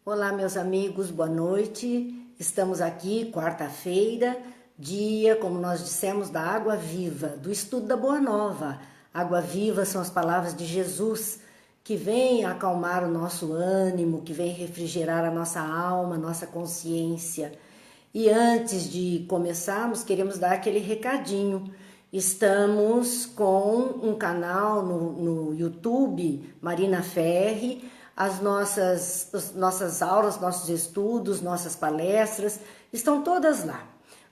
Olá, meus amigos, boa noite. Estamos aqui, quarta-feira, dia, como nós dissemos, da água viva, do estudo da Boa Nova. Água viva são as palavras de Jesus, que vem acalmar o nosso ânimo, que vem refrigerar a nossa alma, a nossa consciência. E antes de começarmos, queremos dar aquele recadinho. Estamos com um canal no YouTube, Marina Ferri. As nossas aulas, nossos estudos, nossas palestras, estão todas lá.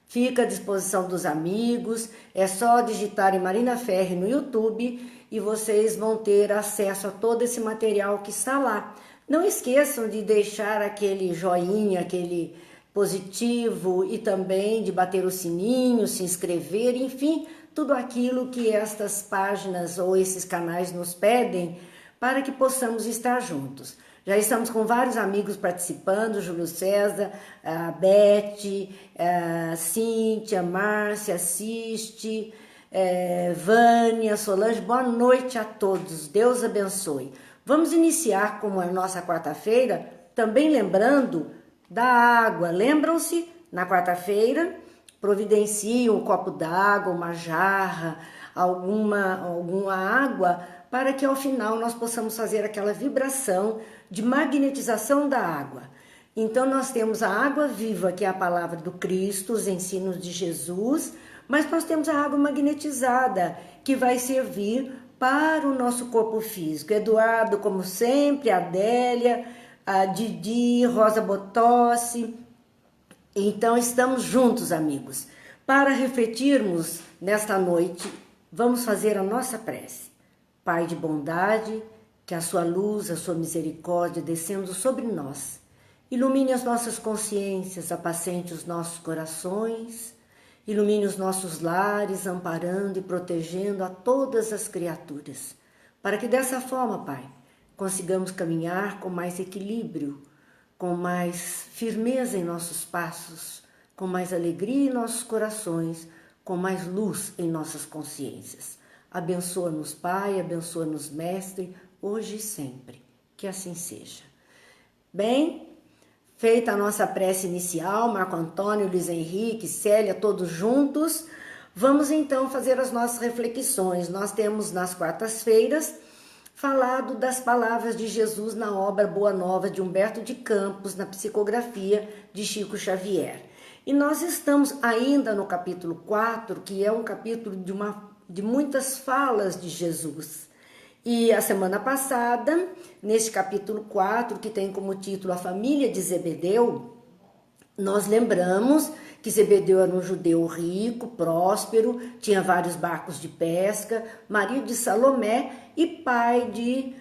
Fica à disposição dos amigos, é só digitarem Marina Ferri no YouTube e vocês vão ter acesso a todo esse material que está lá. Não esqueçam de deixar aquele joinha, aquele positivo e também de bater o sininho, se inscrever, enfim, tudo aquilo que estas páginas ou esses canais nos pedem para que possamos estar juntos. Já estamos com vários amigos participando, Júlio César, a Beth, a Cíntia, a Márcia, assiste, Vânia, Solange, boa noite a todos, Deus abençoe. Vamos iniciar, como é a nossa quarta-feira, também lembrando da água. Lembram-se, na quarta-feira, providenciem um copo d'água, uma jarra, alguma água, para que ao final nós possamos fazer aquela vibração de magnetização da água. Então nós temos a água viva, que é a palavra do Cristo, os ensinos de Jesus, mas nós temos a água magnetizada, que vai servir para o nosso corpo físico. Eduardo, como sempre, a Adélia, a Didi, Rosa Botossi. Então estamos juntos, amigos. Para refletirmos nesta noite, vamos fazer a nossa prece. Pai de bondade, que a sua luz, a sua misericórdia descendo sobre nós, ilumine as nossas consciências, apacente os nossos corações, ilumine os nossos lares, amparando e protegendo a todas as criaturas, para que dessa forma, Pai, consigamos caminhar com mais equilíbrio, com mais firmeza em nossos passos, com mais alegria em nossos corações, com mais luz em nossas consciências. Abençoa-nos, Pai, abençoa-nos, Mestre, hoje e sempre. Que assim seja. Bem, feita a nossa prece inicial, Marco Antônio, Luiz Henrique, Célia, todos juntos, vamos então fazer as nossas reflexões. Nós temos nas quartas-feiras falado das palavras de Jesus na obra Boa Nova de Humberto de Campos, na psicografia de Chico Xavier. E nós estamos ainda no capítulo 4, que é um capítulo de muitas falas de Jesus. E a semana passada, neste capítulo 4, que tem como título A Família de Zebedeu, nós lembramos que Zebedeu era um judeu rico, próspero, tinha vários barcos de pesca, marido de Salomé e pai de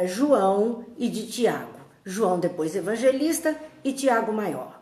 João e de Tiago. João depois evangelista e Tiago maior.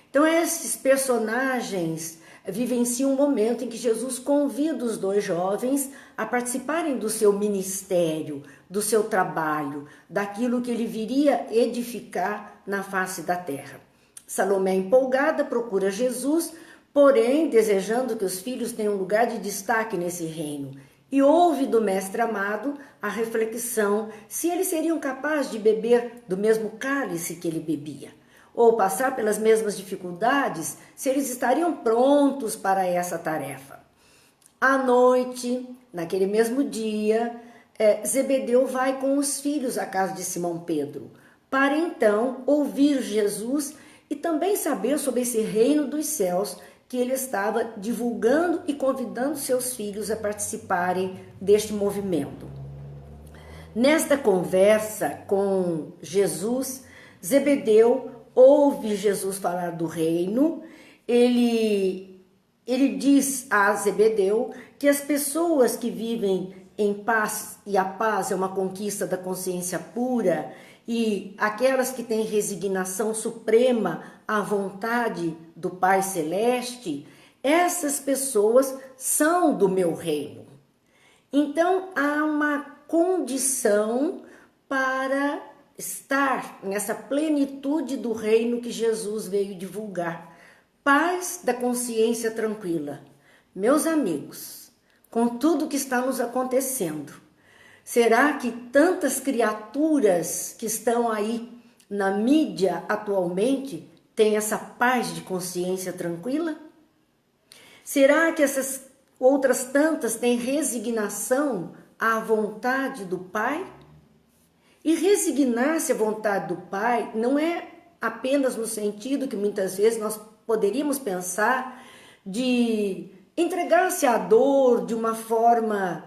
Então esses personagens vivenciam um momento em que Jesus convida os dois jovens a participarem do seu ministério, do seu trabalho, daquilo que ele viria edificar na face da terra. Salomé, empolgada, procura Jesus, porém desejando que os filhos tenham lugar de destaque nesse reino, e ouve do mestre amado a reflexão se eles seriam capazes de beber do mesmo cálice que ele bebia, ou passar pelas mesmas dificuldades, se eles estariam prontos para essa tarefa. À noite, naquele mesmo dia, Zebedeu vai com os filhos à casa de Simão Pedro, para então ouvir Jesus e também saber sobre esse reino dos céus que ele estava divulgando e convidando seus filhos a participarem deste movimento. Nesta conversa com Jesus, Zebedeu ouve Jesus falar do reino. Ele diz a Zebedeu que as pessoas que vivem em paz, e a paz é uma conquista da consciência pura, e aquelas que têm resignação suprema à vontade do Pai Celeste, essas pessoas são do meu reino. Então há uma condição para estar nessa plenitude do reino que Jesus veio divulgar. Paz da consciência tranquila. Meus amigos, com tudo que está nos acontecendo, será que tantas criaturas que estão aí na mídia atualmente tem essa paz de consciência tranquila? Será que essas outras tantas têm resignação à vontade do Pai? E resignar-se à vontade do Pai não é apenas no sentido que muitas vezes nós poderíamos pensar de entregar-se à dor de uma forma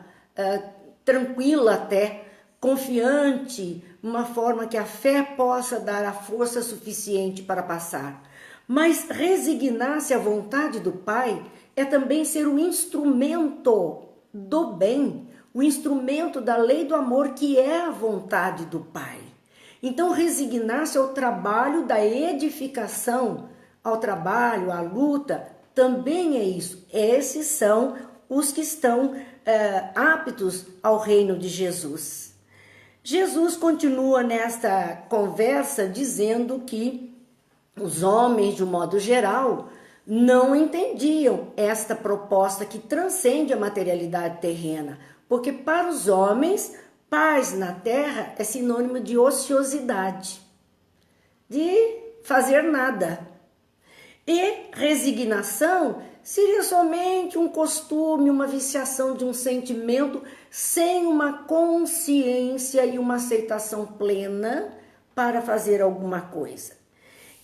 tranquila até, confiante, uma forma que a fé possa dar a força suficiente para passar. Mas resignar-se à vontade do Pai é também ser o instrumento do bem, o instrumento da lei do amor, que é a vontade do Pai. Então, resignar-se ao trabalho da edificação, ao trabalho, à luta, também é isso. Esses são os que estão aptos ao reino de Jesus. Jesus continua nesta conversa dizendo que os homens, de um modo geral, não entendiam esta proposta que transcende a materialidade terrena, porque para os homens, paz na terra é sinônimo de ociosidade, de fazer nada. E resignação seria somente um costume, uma viciação de um sentimento sem uma consciência e uma aceitação plena para fazer alguma coisa.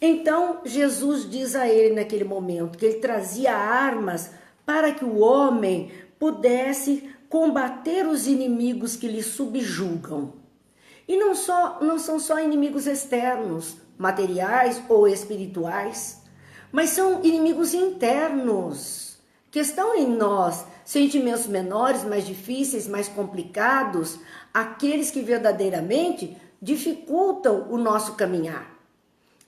Então, Jesus diz a ele naquele momento que ele trazia armas para que o homem pudesse combater os inimigos que lhe subjugam. E não são só inimigos externos, materiais ou espirituais, mas são inimigos internos, que estão em nós, sentimentos menores, mais difíceis, mais complicados, aqueles que verdadeiramente dificultam o nosso caminhar.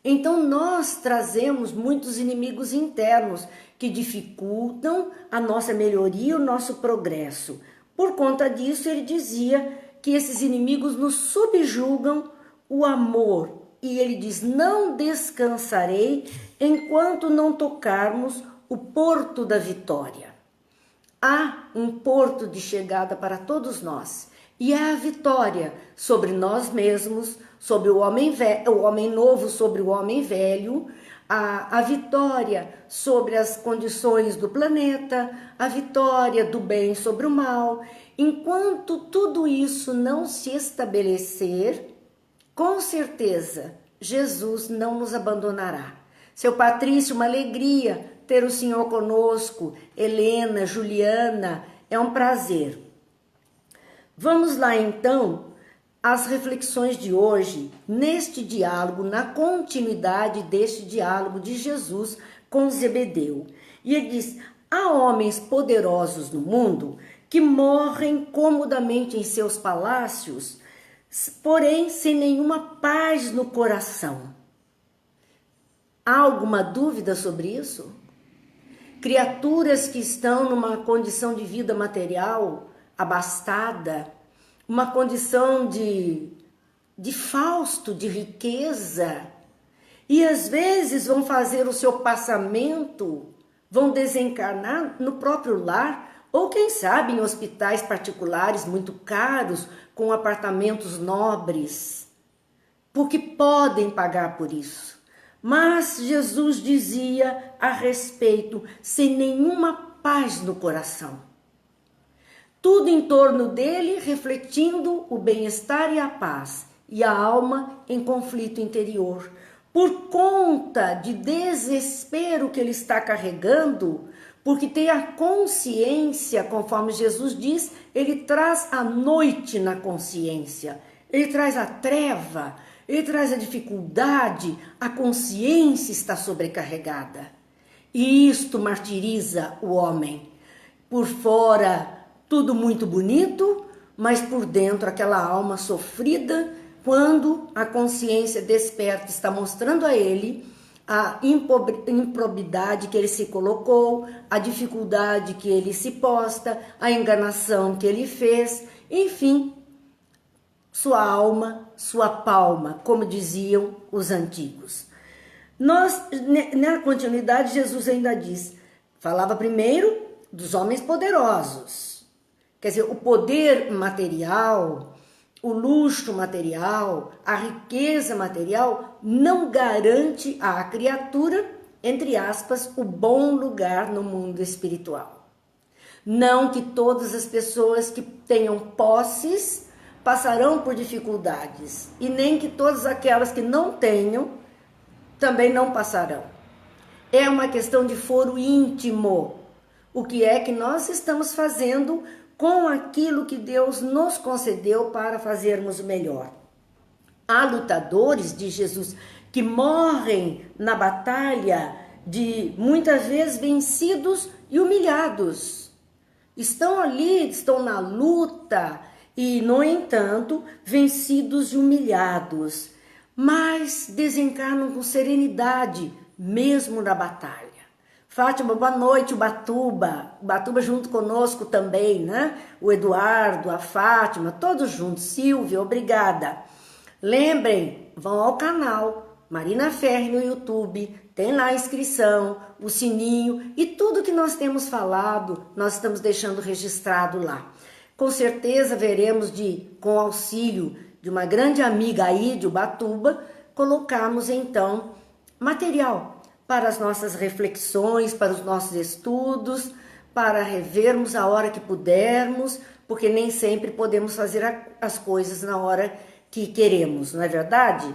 Então nós trazemos muitos inimigos internos que dificultam a nossa melhoria, o nosso progresso. Por conta disso, ele dizia que esses inimigos nos subjugam o amor. E ele diz: não descansarei enquanto não tocarmos o porto da vitória. Há um porto de chegada para todos nós, e é a vitória sobre nós mesmos, sobre o homem novo, sobre o homem velho, a vitória sobre as condições do planeta, a vitória do bem sobre o mal. Enquanto tudo isso não se estabelecer, com certeza Jesus não nos abandonará. Seu Patrício, uma alegria ter o Senhor conosco. Helena, Juliana, é um prazer. Vamos lá então às reflexões de hoje, neste diálogo, na continuidade deste diálogo de Jesus com Zebedeu. E ele diz: há homens poderosos no mundo que morrem comodamente em seus palácios, porém sem nenhuma paz no coração. Há alguma dúvida sobre isso? Criaturas que estão numa condição de vida material abastada, uma condição de fausto, de riqueza, e às vezes vão fazer o seu passamento, vão desencarnar no próprio lar, ou quem sabe em hospitais particulares muito caros, com apartamentos nobres, porque podem pagar por isso. Mas Jesus dizia a respeito, sem nenhuma paz no coração. Tudo em torno dele refletindo o bem-estar e a paz, e a alma em conflito interior. Por conta de desespero que ele está carregando, porque tem a consciência, conforme Jesus diz, ele traz a noite na consciência, ele traz a treva, ele traz a dificuldade, a consciência está sobrecarregada. E isto martiriza o homem. Por fora, tudo muito bonito, mas por dentro aquela alma sofrida, quando a consciência desperta está mostrando a ele a improbidade que ele se colocou, a dificuldade que ele se posta, a enganação que ele fez, enfim, sua alma, sua palma, como diziam os antigos. Na continuidade, Jesus ainda diz, falava primeiro dos homens poderosos, quer dizer, o poder material, o luxo material, a riqueza material não garante à criatura, entre aspas, o bom lugar no mundo espiritual. Não que todas as pessoas que tenham posses passarão por dificuldades, e nem que todas aquelas que não tenham também não passarão. É uma questão de foro íntimo. O que é que nós estamos fazendo com aquilo que Deus nos concedeu para fazermos o melhor? Há lutadores de Jesus que morrem na batalha, de muitas vezes vencidos e humilhados. Estão ali, estão na luta e, no entanto, vencidos e humilhados, mas desencarnam com serenidade, mesmo na batalha. Fátima, boa noite, Ubatuba junto conosco também, né? O Eduardo, a Fátima, todos juntos. Silvia, obrigada. Lembrem, vão ao canal Marina Ferri no YouTube, tem lá a inscrição, o sininho e tudo que nós temos falado, nós estamos deixando registrado lá. Com certeza veremos com auxílio de uma grande amiga aí de Ubatuba, colocarmos então material para as nossas reflexões, para os nossos estudos, para revermos a hora que pudermos, porque nem sempre podemos fazer as coisas na hora que queremos, não é verdade?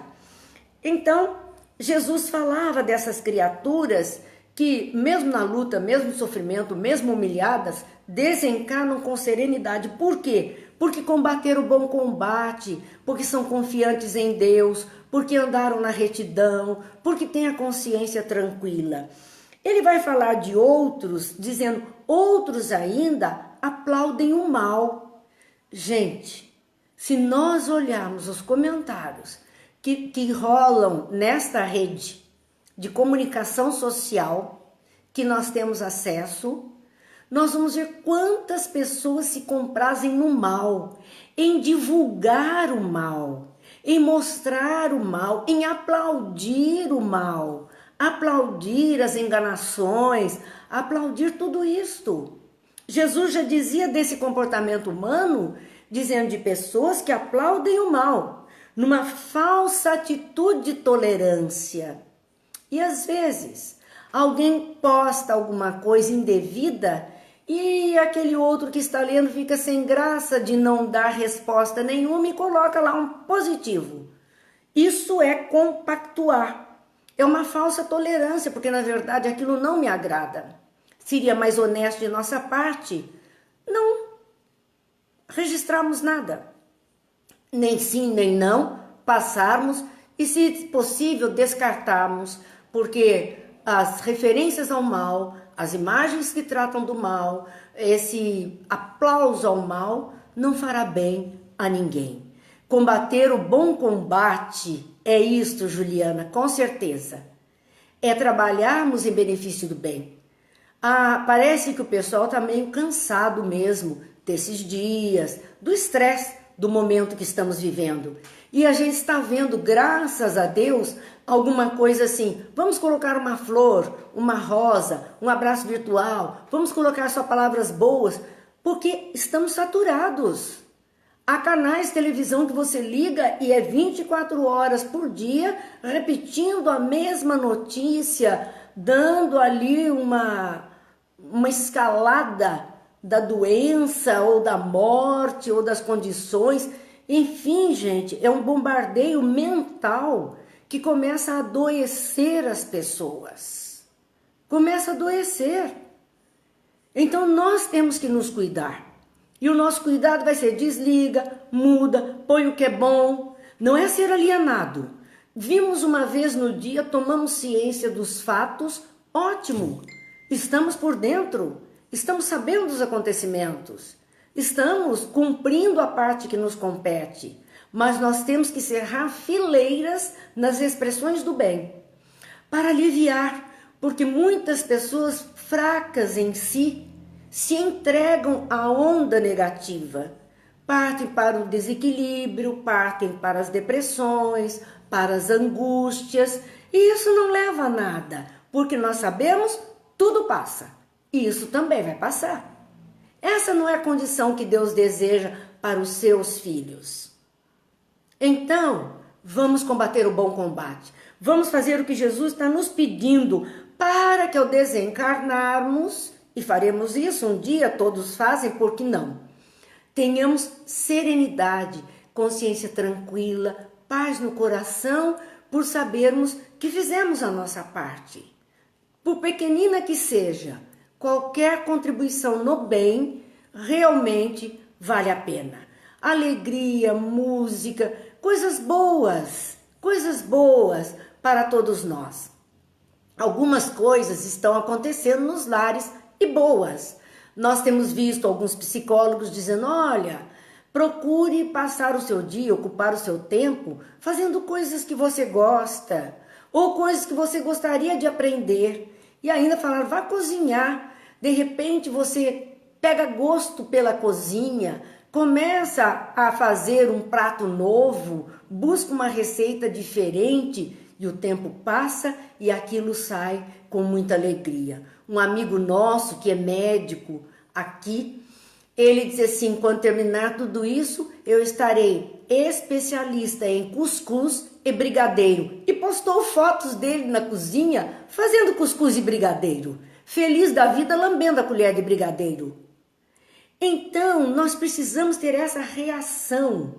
Então, Jesus falava dessas criaturas que, mesmo na luta, mesmo no sofrimento, mesmo humilhadas, desencarnam com serenidade. Por quê? Porque combateram o bom combate, porque são confiantes em Deus, porque andaram na retidão, porque têm a consciência tranquila. Ele vai falar de outros, dizendo, outros ainda aplaudem o mal. Gente, se nós olharmos os comentários que rolam nesta rede de comunicação social que nós temos acesso, nós vamos ver quantas pessoas se comprazem no mal, em divulgar o mal, em mostrar o mal, em aplaudir o mal, aplaudir as enganações, aplaudir tudo isto. Jesus já dizia desse comportamento humano, dizendo de pessoas que aplaudem o mal, numa falsa atitude de tolerância. E às vezes, alguém posta alguma coisa indevida e aquele outro que está lendo fica sem graça de não dar resposta nenhuma e coloca lá um positivo. Isso é compactuar. É uma falsa tolerância, porque na verdade aquilo não me agrada. Seria mais honesto de nossa parte não registrarmos nada. Nem sim, nem não, passarmos e, se possível, descartarmos, porque as referências ao mal, as imagens que tratam do mal, esse aplauso ao mal, não fará bem a ninguém. Combater o bom combate é isto, Juliana, com certeza. É trabalharmos em benefício do bem. Parece que o pessoal está meio cansado mesmo desses dias, do estresse do momento que estamos vivendo. E a gente está vendo, graças a Deus, alguma coisa assim, vamos colocar uma flor, uma rosa, um abraço virtual, vamos colocar só palavras boas, porque estamos saturados. Há canais de televisão que você liga e é 24 horas por dia, repetindo a mesma notícia, dando ali uma escalada da doença ou da morte ou das condições. Enfim, gente, é um bombardeio mental que começa a adoecer as pessoas. Começa a adoecer. Então nós temos que nos cuidar. E o nosso cuidado vai ser desliga, muda, põe o que é bom. Não é ser alienado. Vimos uma vez no dia, tomamos ciência dos fatos, ótimo. Estamos por dentro, estamos sabendo dos acontecimentos. Estamos cumprindo a parte que nos compete, mas nós temos que cerrar fileiras nas expressões do bem, para aliviar, porque muitas pessoas fracas em si se entregam à onda negativa, partem para o desequilíbrio, partem para as depressões, para as angústias, e isso não leva a nada, porque nós sabemos, tudo passa, e isso também vai passar. Essa não é a condição que Deus deseja para os seus filhos. Então, vamos combater o bom combate. Vamos fazer o que Jesus está nos pedindo para que ao desencarnarmos, e faremos isso um dia, todos fazem, por que não? Tenhamos serenidade, consciência tranquila, paz no coração, por sabermos que fizemos a nossa parte. Por pequenina que seja, qualquer contribuição no bem realmente vale a pena. Alegria, música, coisas boas para todos nós. Algumas coisas estão acontecendo nos lares e boas. Nós temos visto alguns psicólogos dizendo, olha, procure passar o seu dia, ocupar o seu tempo fazendo coisas que você gosta ou coisas que você gostaria de aprender. E ainda falar, vá cozinhar. De repente você pega gosto pela cozinha, começa a fazer um prato novo, busca uma receita diferente e o tempo passa e aquilo sai com muita alegria. Um amigo nosso que é médico aqui, ele diz assim, quando terminar tudo isso, eu estarei especialista em cuscuz e brigadeiro. E postou fotos dele na cozinha fazendo cuscuz e brigadeiro. Feliz da vida, lambendo a colher de brigadeiro. Então, nós precisamos ter essa reação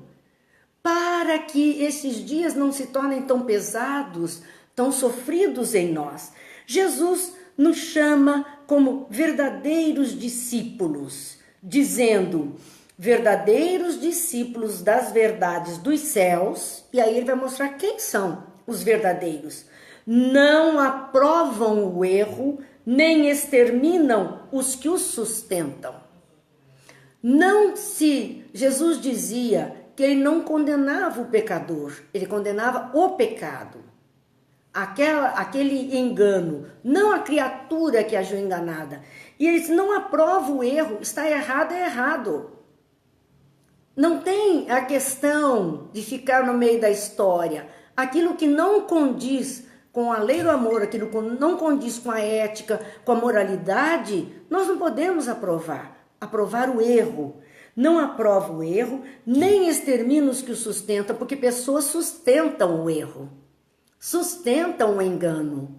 para que esses dias não se tornem tão pesados, tão sofridos em nós. Jesus nos chama como verdadeiros discípulos, dizendo, verdadeiros discípulos das verdades dos céus, e aí ele vai mostrar quem são os verdadeiros. Não aprovam o erro, nem exterminam os que o sustentam. Não se Jesus dizia que ele não condenava o pecador, ele condenava o pecado. Aquele engano, não a criatura que agiu enganada. E ele disse, não aprova o erro, está errado, é errado. Não tem a questão de ficar no meio da história. Aquilo que não condiz com a lei do amor, aquilo que não condiz com a ética, com a moralidade, nós não podemos aprovar o erro. Não aprova o erro, nem extermina os que o sustentam, porque pessoas sustentam o erro, sustentam o engano.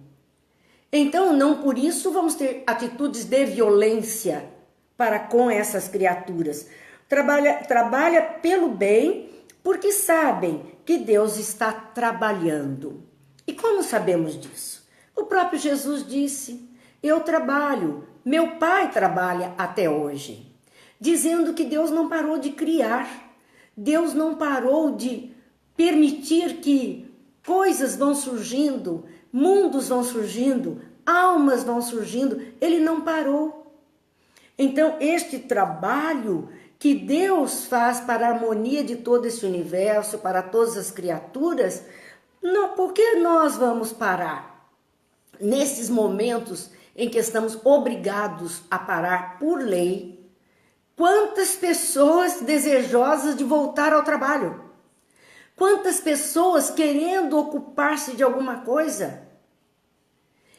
Então, não por isso vamos ter atitudes de violência para com essas criaturas. Trabalha pelo bem, porque sabem que Deus está trabalhando. E como sabemos disso? O próprio Jesus disse, eu trabalho, meu Pai trabalha até hoje. Dizendo que Deus não parou de criar, Deus não parou de permitir que coisas vão surgindo, mundos vão surgindo, almas vão surgindo, Ele não parou. Então, este trabalho que Deus faz para a harmonia de todo esse universo, para todas as criaturas, não, por que nós vamos parar? Nesses momentos em que estamos obrigados a parar por lei, quantas pessoas desejosas de voltar ao trabalho? Quantas pessoas querendo ocupar-se de alguma coisa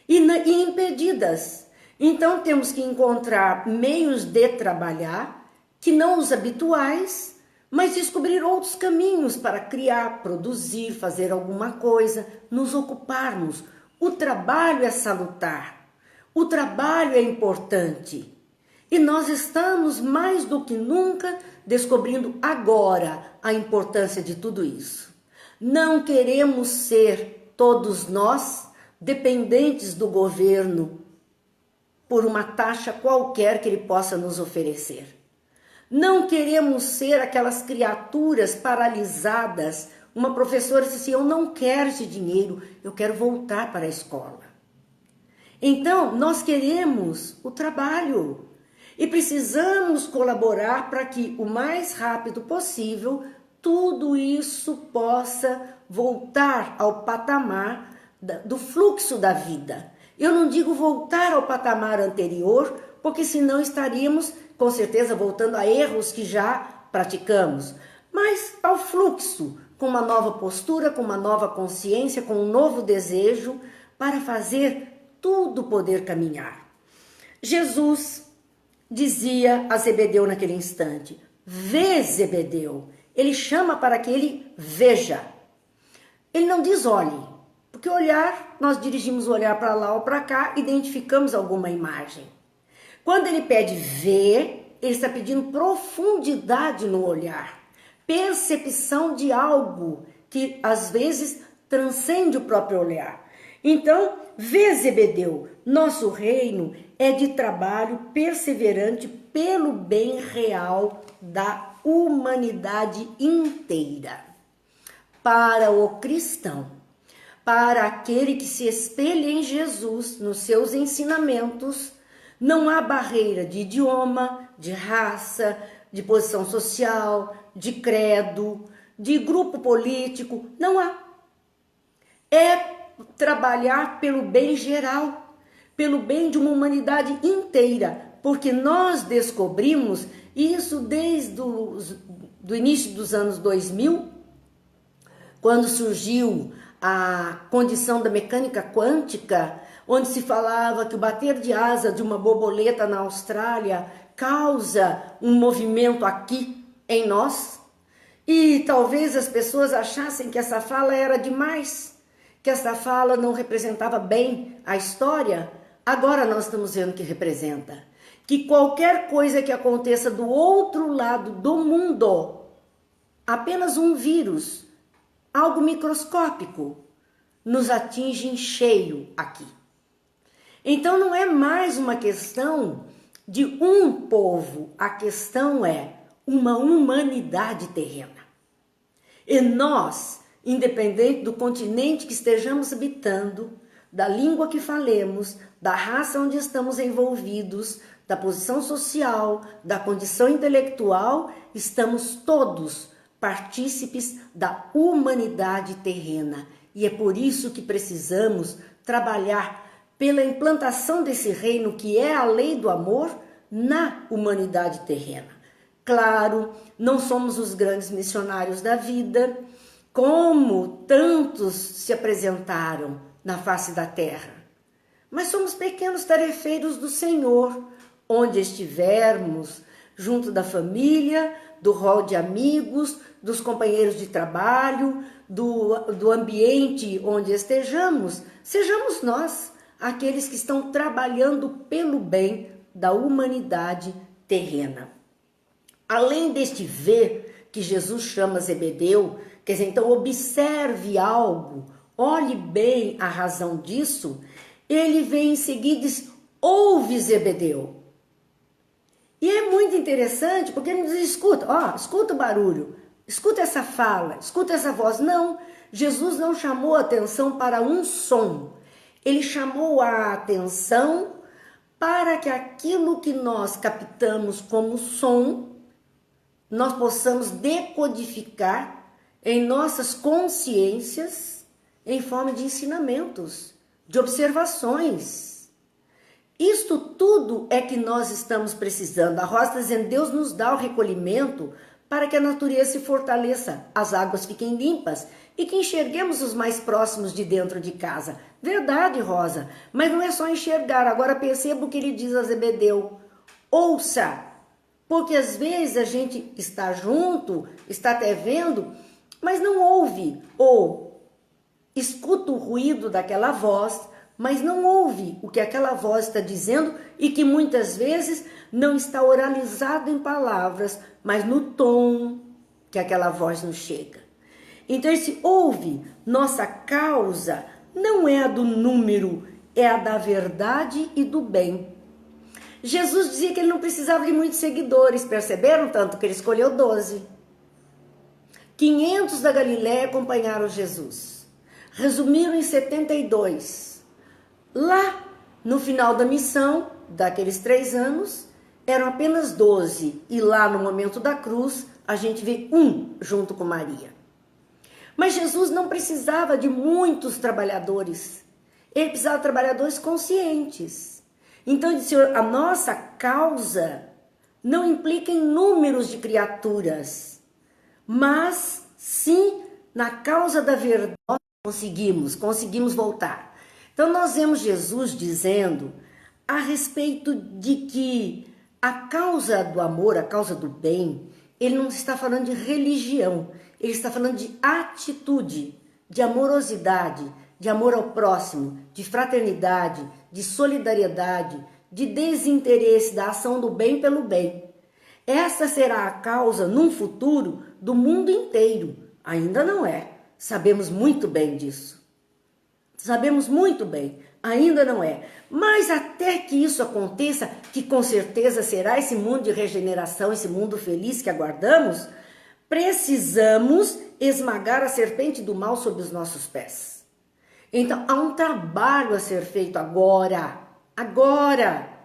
e impedidas? Então temos que encontrar meios de trabalhar que não os habituais, mas descobrir outros caminhos para criar, produzir, fazer alguma coisa, nos ocuparmos. O trabalho é salutar, o trabalho é importante. E nós estamos mais do que nunca descobrindo agora a importância de tudo isso. Não queremos ser todos nós dependentes do governo por uma taxa qualquer que ele possa nos oferecer. Não queremos ser aquelas criaturas paralisadas. Uma professora disse assim, eu não quero esse dinheiro, eu quero voltar para a escola. Então, nós queremos o trabalho. E precisamos colaborar para que o mais rápido possível tudo isso possa voltar ao patamar do fluxo da vida. Eu não digo voltar ao patamar anterior, porque senão estaríamos com certeza voltando a erros que já praticamos, mas ao fluxo, com uma nova postura, com uma nova consciência, com um novo desejo para fazer tudo poder caminhar. Jesus dizia a Zebedeu naquele instante, vê Zebedeu, Ele chama para que ele veja. Ele não diz olhe, porque olhar, nós dirigimos o olhar para lá ou para cá, identificamos alguma imagem. Quando ele pede ver, ele está pedindo profundidade no olhar, percepção de algo que às vezes transcende o próprio olhar. Então, vê, Zebedeu, nosso reino é de trabalho perseverante pelo bem real da humanidade inteira. Para o cristão, para aquele que se espelha em Jesus, nos seus ensinamentos, não há barreira de idioma, de raça, de posição social, de credo, de grupo político, não há. É trabalhar pelo bem geral, pelo bem de uma humanidade inteira, porque nós descobrimos isso desde o início dos anos 2000, quando surgiu a condição da mecânica quântica, onde se falava que o bater de asa de uma borboleta na Austrália causa um movimento aqui em nós, e talvez as pessoas achassem que essa fala era demais, que essa fala não representava bem a história. Agora nós estamos vendo que representa. Que qualquer coisa que aconteça do outro lado do mundo, apenas um vírus, algo microscópico, nos atinge em cheio aqui. Então não é mais uma questão de um povo, a questão é uma humanidade terrena. E nós, independente do continente que estejamos habitando, da língua que falemos, da raça onde estamos envolvidos, da posição social, da condição intelectual, estamos todos partícipes da humanidade terrena. E é por isso que precisamos trabalhar pela implantação desse reino que é a lei do amor na humanidade terrena. Claro, não somos os grandes missionários da vida, como tantos se apresentaram na face da terra, mas somos pequenos tarefeiros do Senhor, onde estivermos, junto da família, do rol de amigos, dos companheiros de trabalho, do ambiente onde estejamos, sejamos nós aqueles que estão trabalhando pelo bem da humanidade terrena. Além deste ver que Jesus chama Zebedeu, quer dizer, então observe algo, olhe bem a razão disso, ele vem em seguida e diz, ouve Zebedeu. E é muito interessante, porque ele nos diz, escuta, escuta o barulho, escuta essa fala, escuta essa voz. Não, Jesus não chamou a atenção para um som, ele chamou a atenção para que aquilo que nós captamos como som, nós possamos decodificar em nossas consciências em forma de ensinamentos, de observações. Isto tudo é que nós estamos precisando. A Rosa está dizendo, Deus nos dá o recolhimento para que a natureza se fortaleça, as águas fiquem limpas e que enxerguemos os mais próximos de dentro de casa. Verdade, Rosa, mas não é só enxergar. Agora perceba o que ele diz a Zebedeu. Ouça, porque às vezes a gente está junto, está até vendo, mas não ouve, ou escuta o ruído daquela voz, mas não ouve o que aquela voz está dizendo e que muitas vezes não está oralizado em palavras, mas no tom que aquela voz nos chega. Então esse ouve, nossa causa não é a do número, é a da verdade e do bem. Jesus dizia que ele não precisava de muitos seguidores, perceberam tanto que ele escolheu 12. 500 da Galiléia acompanharam Jesus, resumiram em 72. Lá, no final da missão, daqueles 3 anos, eram apenas 12. E lá, no momento da cruz, a gente vê um junto com Maria. Mas Jesus não precisava de muitos trabalhadores. Ele precisava de trabalhadores conscientes. Então, ele disse, a nossa causa não implica em números de criaturas, mas sim na causa da verdade. Nós conseguimos voltar. Então nós vemos Jesus dizendo a respeito de que a causa do amor, a causa do bem, Ele não está falando de religião, ele está falando de atitude, de amorosidade, de amor ao próximo, de fraternidade, de solidariedade, de desinteresse da ação do bem pelo bem. Essa será a causa, num futuro, do mundo inteiro. Ainda não é. Sabemos muito bem disso. Sabemos muito bem. Ainda não é. Mas até que isso aconteça, que com certeza será esse mundo de regeneração, esse mundo feliz que aguardamos, precisamos esmagar a serpente do mal sob os nossos pés. Então, há um trabalho a ser feito agora. Agora!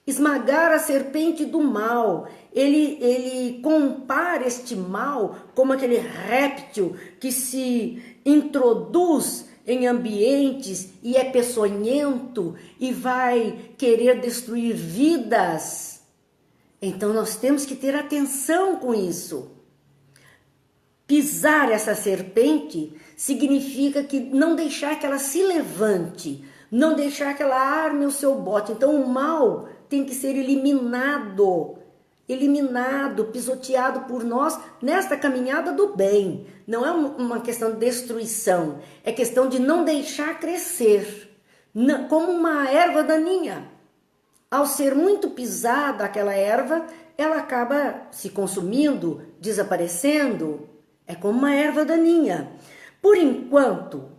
Esmagar a serpente do mal. Ele compara este mal como aquele réptil que se introduz em ambientes e é peçonhento e vai querer destruir vidas. Então nós temos que ter atenção com isso. Pisar essa serpente significa que não deixar que ela se levante, não deixar que ela arme o seu bote. Então o mal tem que ser eliminado, pisoteado por nós nesta caminhada do bem. Não é uma questão de destruição, é questão de não deixar crescer, como uma erva daninha. Ao ser muito pisada aquela erva, ela acaba se consumindo, desaparecendo. É como uma erva daninha. Por enquanto,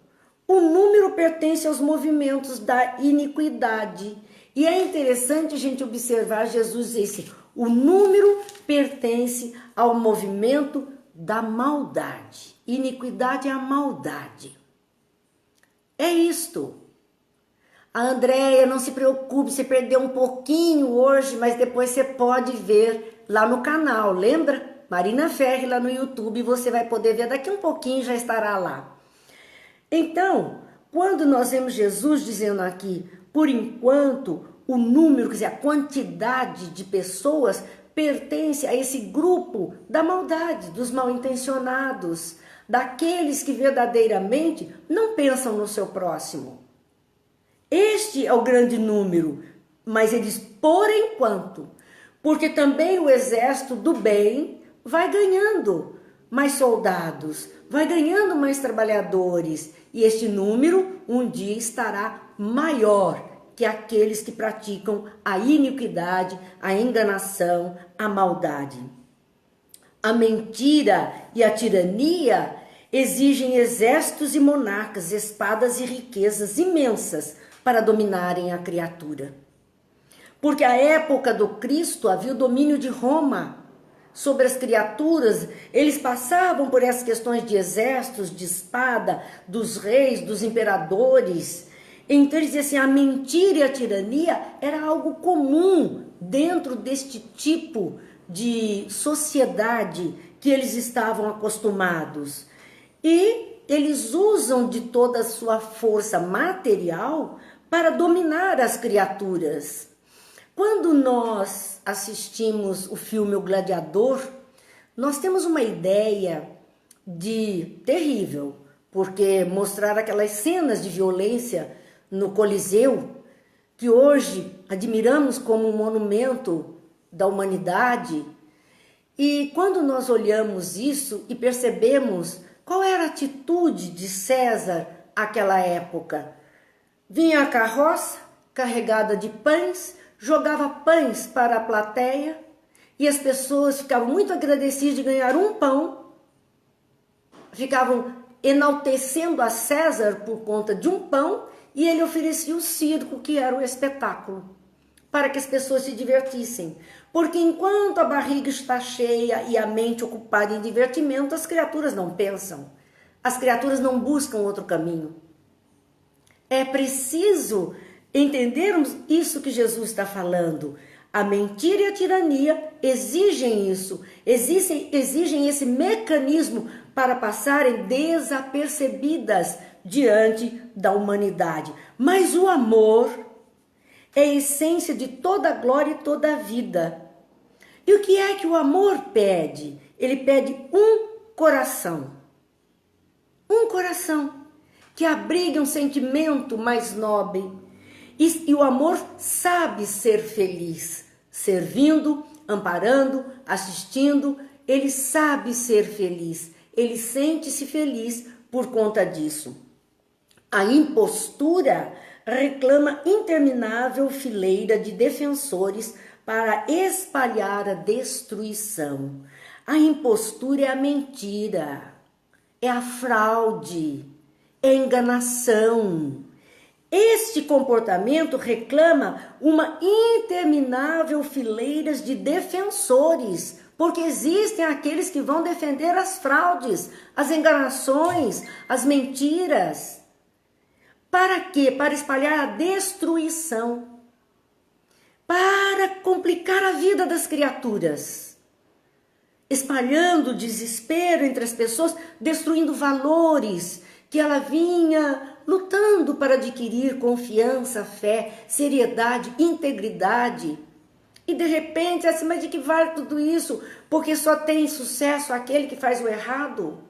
o número pertence aos movimentos da iniquidade. E é interessante a gente observar Jesus dizer: o número pertence ao movimento da maldade. Iniquidade é a maldade. É isto. A Andréia, não se preocupe, você perdeu um pouquinho hoje, mas depois você pode ver lá no canal, lembra? Marina Ferri lá no YouTube, você vai poder ver, daqui um pouquinho já estará lá. Então, quando nós vemos Jesus dizendo aqui, por enquanto, o número, quer dizer, a quantidade de pessoas pertence a esse grupo da maldade, dos mal intencionados, daqueles que verdadeiramente não pensam no seu próximo. Este é o grande número, mas eles por enquanto, porque também o exército do bem vai ganhando mais soldados, vai ganhando mais trabalhadores, e este número um dia estará maior que aqueles que praticam a iniquidade, a enganação, a maldade. A mentira e a tirania exigem exércitos e monarcas, espadas e riquezas imensas para dominarem a criatura. Porque à época do Cristo havia o domínio de Roma sobre as criaturas, eles passavam por essas questões de exércitos, de espada, dos reis, dos imperadores. Então eles diziam assim, a mentira e a tirania era algo comum dentro deste tipo de sociedade que eles estavam acostumados. E eles usam de toda a sua força material para dominar as criaturas. Quando nós assistimos o filme O Gladiador, nós temos uma ideia de terrível, porque mostrar aquelas cenas de violência no Coliseu, que hoje admiramos como um monumento da humanidade, e quando nós olhamos isso e percebemos qual era a atitude de César naquela época, vinha a carroça carregada de pães, jogava pães para a plateia e as pessoas ficavam muito agradecidas de ganhar um pão, ficavam enaltecendo a César por conta de um pão e ele oferecia o circo, que era o espetáculo, para que as pessoas se divertissem. Porque enquanto a barriga está cheia e a mente ocupada em divertimento, as criaturas não pensam, as criaturas não buscam outro caminho. É preciso entendermos isso que Jesus está falando. A mentira e a tirania exigem isso, exigem esse mecanismo para passarem desapercebidas diante da humanidade. Mas o amor é a essência de toda a glória e toda a vida. E o que é que o amor pede? Ele pede um coração. Um coração que abrigue um sentimento mais nobre. E o amor sabe ser feliz, servindo, amparando, assistindo, ele sabe ser feliz, ele sente-se feliz por conta disso. A impostura reclama interminável fileira de defensores para espalhar a destruição. A impostura é a mentira, é a fraude, é a enganação. Este comportamento reclama uma interminável fileira de defensores, porque existem aqueles que vão defender as fraudes, as enganações, as mentiras. Para quê? Para espalhar a destruição, para complicar a vida das criaturas, espalhando desespero entre as pessoas, destruindo valores que ela vinha lutando para adquirir: confiança, fé, seriedade, integridade. E de repente, acima de que vale tudo isso? Porque só tem sucesso aquele que faz o errado.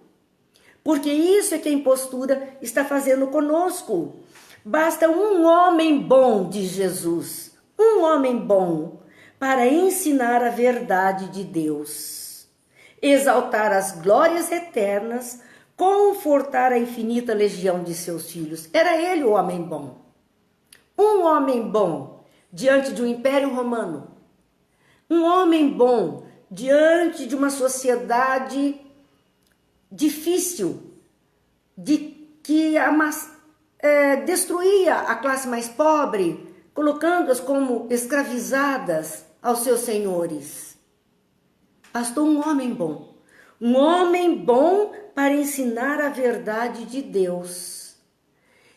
Porque isso é que a impostura está fazendo conosco. Basta um homem bom, diz Jesus, um homem bom, para ensinar a verdade de Deus, exaltar as glórias eternas, confortar a infinita legião de seus filhos. Era ele o homem bom. Um homem bom diante de um império romano. Um homem bom diante de uma sociedade difícil, que destruía a classe mais pobre, colocando-as como escravizadas aos seus senhores. Bastou um homem bom para ensinar a verdade de Deus.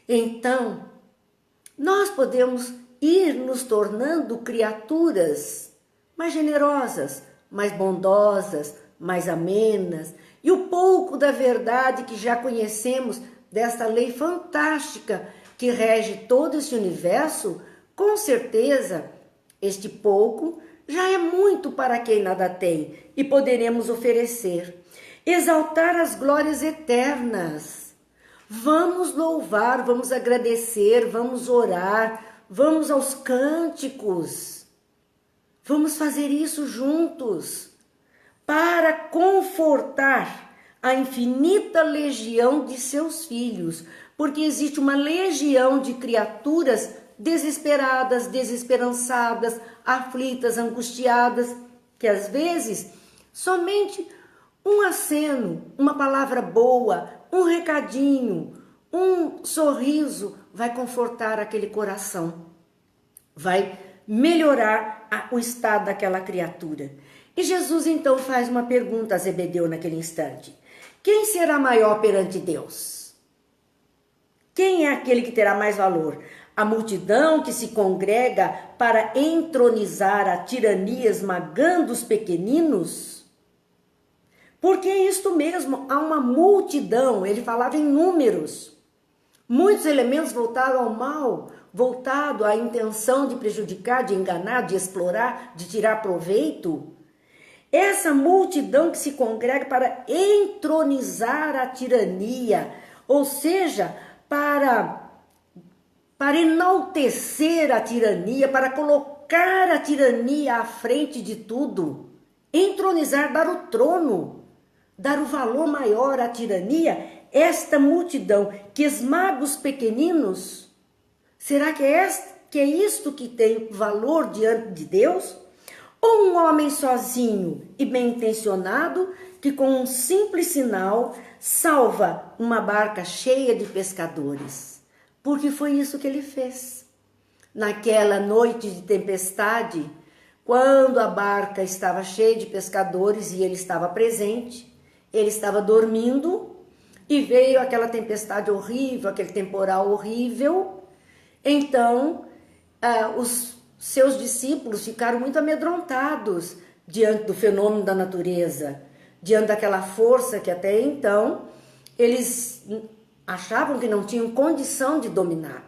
Então, nós podemos ir nos tornando criaturas mais generosas, mais bondosas, mais amenas, e o pouco da verdade que já conhecemos desta lei fantástica que rege todo esse universo, com certeza, este pouco já é muito para quem nada tem e poderemos oferecer. Exaltar as glórias eternas. Vamos louvar, vamos agradecer, vamos orar, vamos aos cânticos. Vamos fazer isso juntos para confortar a infinita legião de seus filhos, porque existe uma legião de criaturas desesperadas, desesperançadas, aflitas, angustiadas, que às vezes somente um aceno, uma palavra boa, um recadinho, um sorriso vai confortar aquele coração, vai melhorar o estado daquela criatura. E Jesus então faz uma pergunta a Zebedeu naquele instante: quem será maior perante Deus? Quem é aquele que terá mais valor? A multidão que se congrega para entronizar a tirania esmagando os pequeninos? Porque é isto mesmo, há uma multidão, ele falava em números. Muitos elementos voltados ao mal, voltado à intenção de prejudicar, de enganar, de explorar, de tirar proveito. Essa multidão que se congrega para entronizar a tirania, ou seja, para enaltecer a tirania, para colocar a tirania à frente de tudo. Entronizar, dar o trono, dar o valor maior à tirania. Esta multidão que esmaga os pequeninos, será que é isto que tem valor diante de Deus? Ou um homem sozinho e bem intencionado que com um simples sinal salva uma barca cheia de pescadores? Porque foi isso que ele fez. Naquela noite de tempestade, quando a barca estava cheia de pescadores e ele estava presente, ele estava dormindo e veio aquela tempestade horrível, aquele temporal horrível. Então, os seus discípulos ficaram muito amedrontados diante do fenômeno da natureza, diante daquela força que até então eles achavam que não tinham condição de dominar.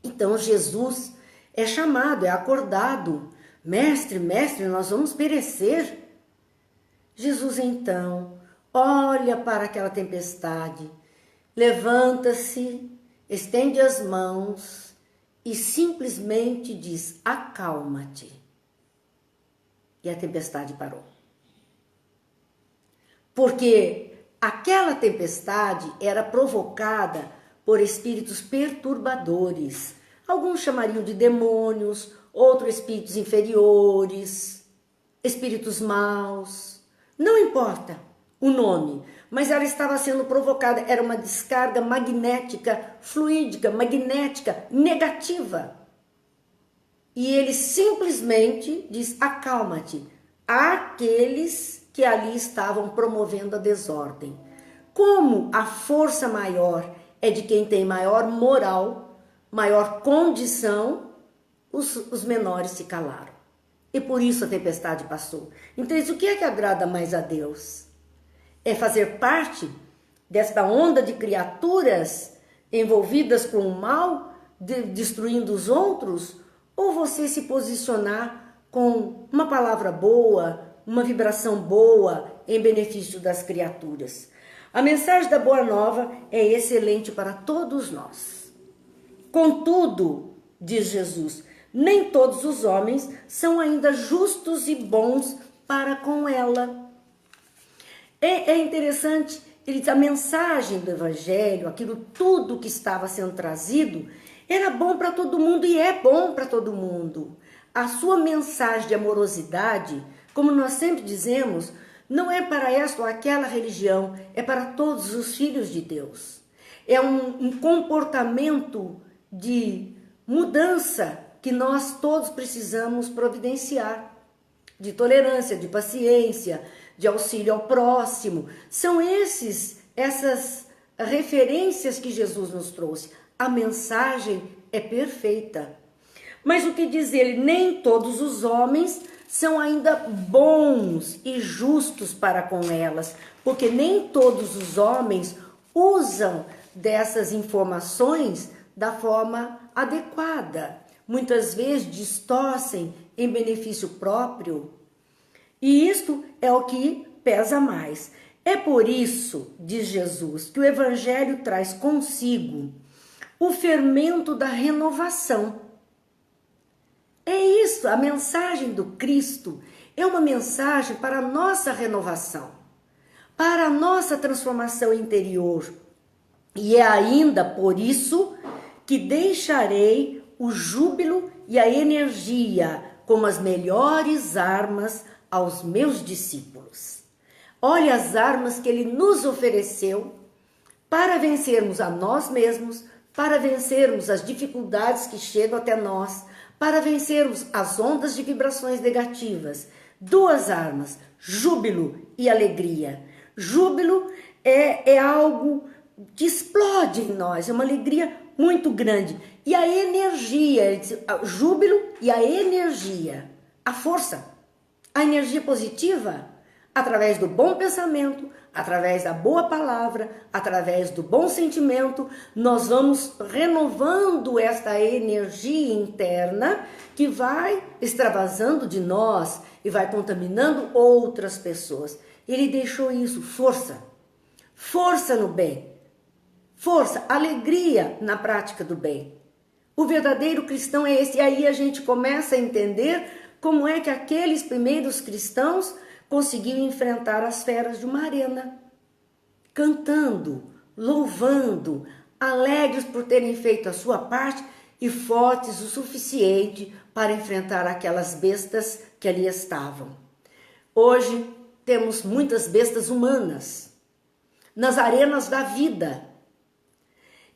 Então Jesus é chamado, é acordado: mestre, mestre, nós vamos perecer. Jesus então olha para aquela tempestade, levanta-se, estende as mãos, e simplesmente diz: acalma-te. e a tempestade parou. Porque aquela tempestade era provocada por espíritos perturbadores. Alguns chamariam de demônios, outros espíritos inferiores, espíritos maus. Não importa o nome, mas ela estava sendo provocada. Era uma descarga magnética, fluídica, magnética, negativa. E ele simplesmente diz: acalma-te, àqueles que ali estavam promovendo a desordem. Como a força maior é de quem tem maior moral, maior condição, os menores se calaram. E por isso a tempestade passou. Então, o que é que agrada mais a Deus? É fazer parte desta onda de criaturas envolvidas com o mal, destruindo os outros? Ou você se posicionar com uma palavra boa, uma vibração boa em benefício das criaturas? A mensagem da Boa Nova é excelente para todos nós. Contudo, diz Jesus, nem todos os homens são ainda justos e bons para com ela. É interessante, ele diz, a mensagem do Evangelho, aquilo tudo que estava sendo trazido, era bom para todo mundo e é bom para todo mundo. A sua mensagem de amorosidade, como nós sempre dizemos, não é para esta ou aquela religião, é para todos os filhos de Deus. É um comportamento de mudança que nós todos precisamos providenciar, de tolerância, de paciência, de auxílio ao próximo. São essas referências que Jesus nos trouxe. A mensagem é perfeita. Mas o que diz ele? Nem todos os homens são ainda bons e justos para com elas, porque nem todos os homens usam dessas informações da forma adequada. Muitas vezes distorcem em benefício próprio. E isto é o que pesa mais. É por isso, diz Jesus, que o Evangelho traz consigo o fermento da renovação. É isso, a mensagem do Cristo é uma mensagem para a nossa renovação, para a nossa transformação interior. E é ainda por isso que deixarei o júbilo e a energia como as melhores armas aos meus discípulos. Olha as armas que ele nos ofereceu para vencermos a nós mesmos, para vencermos as dificuldades que chegam até nós, para vencermos as ondas de vibrações negativas. Duas armas, júbilo e alegria. Júbilo é algo que explode em nós, é uma alegria muito grande. E a energia, júbilo e a energia, a força, a energia positiva, através do bom pensamento, através da boa palavra, através do bom sentimento, nós vamos renovando esta energia interna que vai extravasando de nós e vai contaminando outras pessoas. Ele deixou isso, força, força no bem, força, alegria na prática do bem. O verdadeiro cristão é esse. E aí a gente começa a entender como é que aqueles primeiros cristãos conseguiram enfrentar as feras de uma arena, cantando, louvando, alegres por terem feito a sua parte e fortes o suficiente para enfrentar aquelas bestas que ali estavam. Hoje temos muitas bestas humanas nas arenas da vida.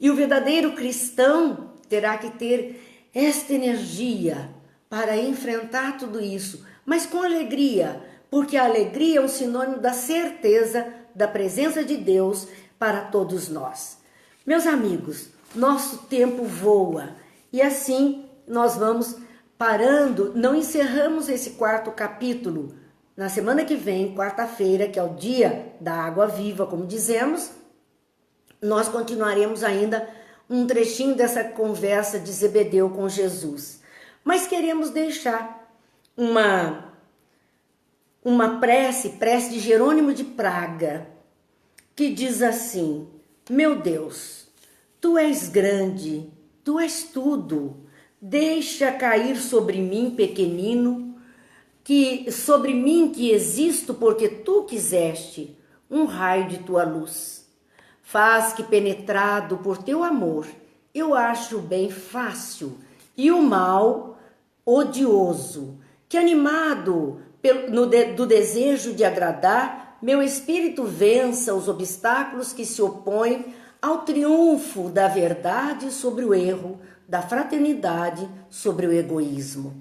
E o verdadeiro cristão terá que ter esta energia para enfrentar tudo isso, mas com alegria, porque a alegria é um sinônimo da certeza da presença de Deus para todos nós. Meus amigos, nosso tempo voa e assim nós vamos parando, não encerramos esse quarto capítulo. Na semana que vem, quarta-feira, que é o dia da água viva, como dizemos, nós continuaremos ainda um trechinho dessa conversa de Zebedeu com Jesus. Mas queremos deixar uma prece de Jerônimo de Praga, que diz assim: meu Deus, tu és grande, tu és tudo, deixa cair sobre mim, pequenino, que sobre mim que existo porque tu quiseste, um raio de tua luz. Faz que penetrado por teu amor, eu acho o bem fácil e o mal odioso, que animado do desejo de agradar, meu espírito vença os obstáculos que se opõem ao triunfo da verdade sobre o erro, da fraternidade sobre o egoísmo.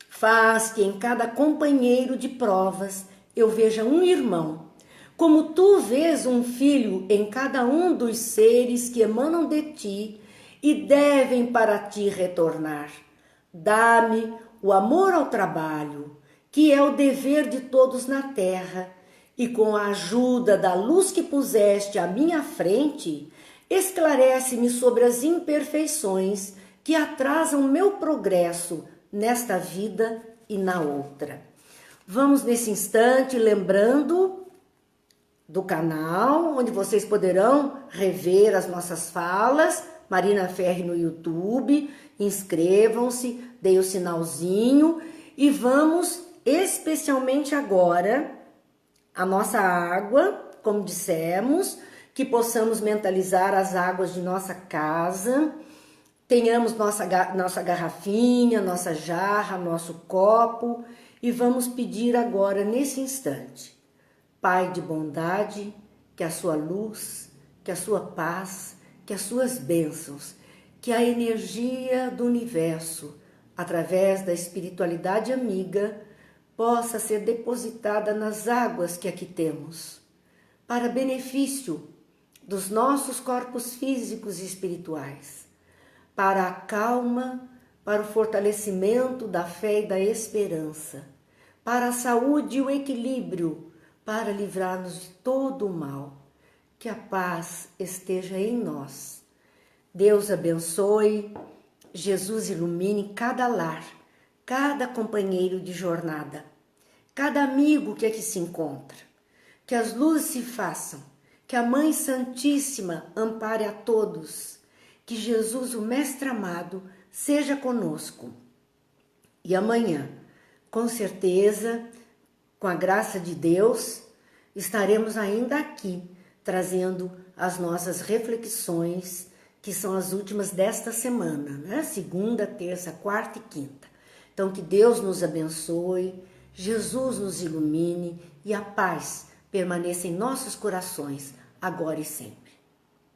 Faz que em cada companheiro de provas eu veja um irmão, como tu vês um filho em cada um dos seres que emanam de ti e devem para ti retornar. Dá-me o amor ao trabalho, que é o dever de todos na terra, e com a ajuda da luz que puseste à minha frente, esclarece-me sobre as imperfeições que atrasam meu progresso nesta vida e na outra. Vamos nesse instante lembrando do canal, onde vocês poderão rever as nossas falas, Marina Ferri no YouTube, inscrevam-se, deem o sinalzinho e vamos especialmente agora a nossa água, como dissemos, que possamos mentalizar as águas de nossa casa, tenhamos nossa garrafinha, nossa jarra, nosso copo e vamos pedir agora nesse instante, Pai de bondade, que a sua luz, que a sua paz, que as suas bênçãos, que a energia do universo, através da espiritualidade amiga, possa ser depositada nas águas que aqui temos, para benefício dos nossos corpos físicos e espirituais, para a calma, para o fortalecimento da fé e da esperança, para a saúde e o equilíbrio, para livrar-nos de todo o mal. Que a paz esteja em nós. Deus abençoe, Jesus ilumine cada lar, cada companheiro de jornada, cada amigo que aqui se encontra. Que as luzes se façam, que a Mãe Santíssima ampare a todos, que Jesus, o Mestre amado, seja conosco. E amanhã, com certeza, com a graça de Deus, estaremos ainda aqui, trazendo as nossas reflexões, que são as últimas desta semana, né? Segunda, terça, quarta e quinta. Então, que Deus nos abençoe, Jesus nos ilumine e a paz permaneça em nossos corações, agora e sempre.